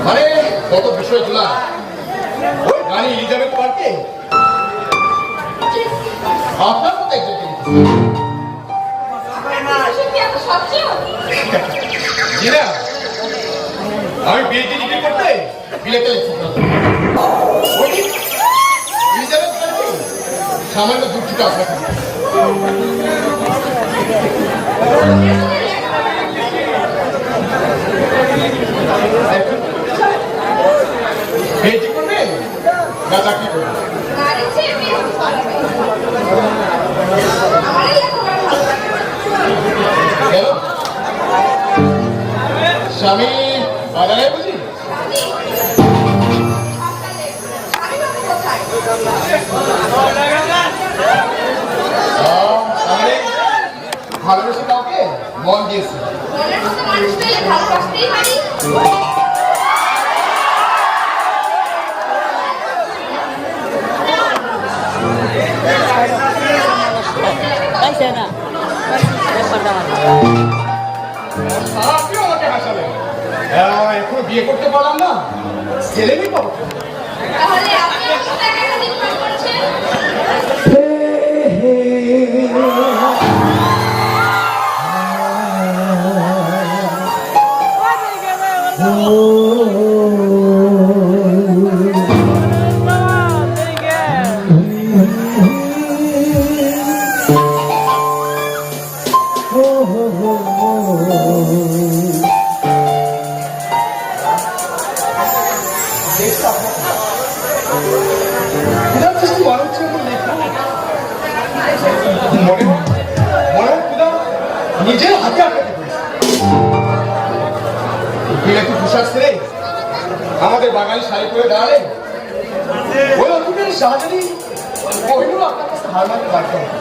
আরে কত বিষয় তোলা ওই রানী এলিজাবেথ পার্কে আপনার মতো একজন আমি বিয়েটি ডিগ্রি করতে বিলেতে এলিজাবেথ পার্কে সামান্য দুঃখিত আপনার বেটি করবেন না চাকরি করবেন স্বামী বাজারে বুঝি ভালোবেসে কাউকে মন দিয়েছে এখনো বিয়ে করতে পারলাম না ছেলে মেয়ে পাবো নিজের হাতে আটকাতে একটু পোশাক ছেড়ে আমাদের বাঙালি শাড়ি করে দাঁড়ালে ওই অল্পের শাহজানি কহিল আপনার কাছে হার মানতে পারত না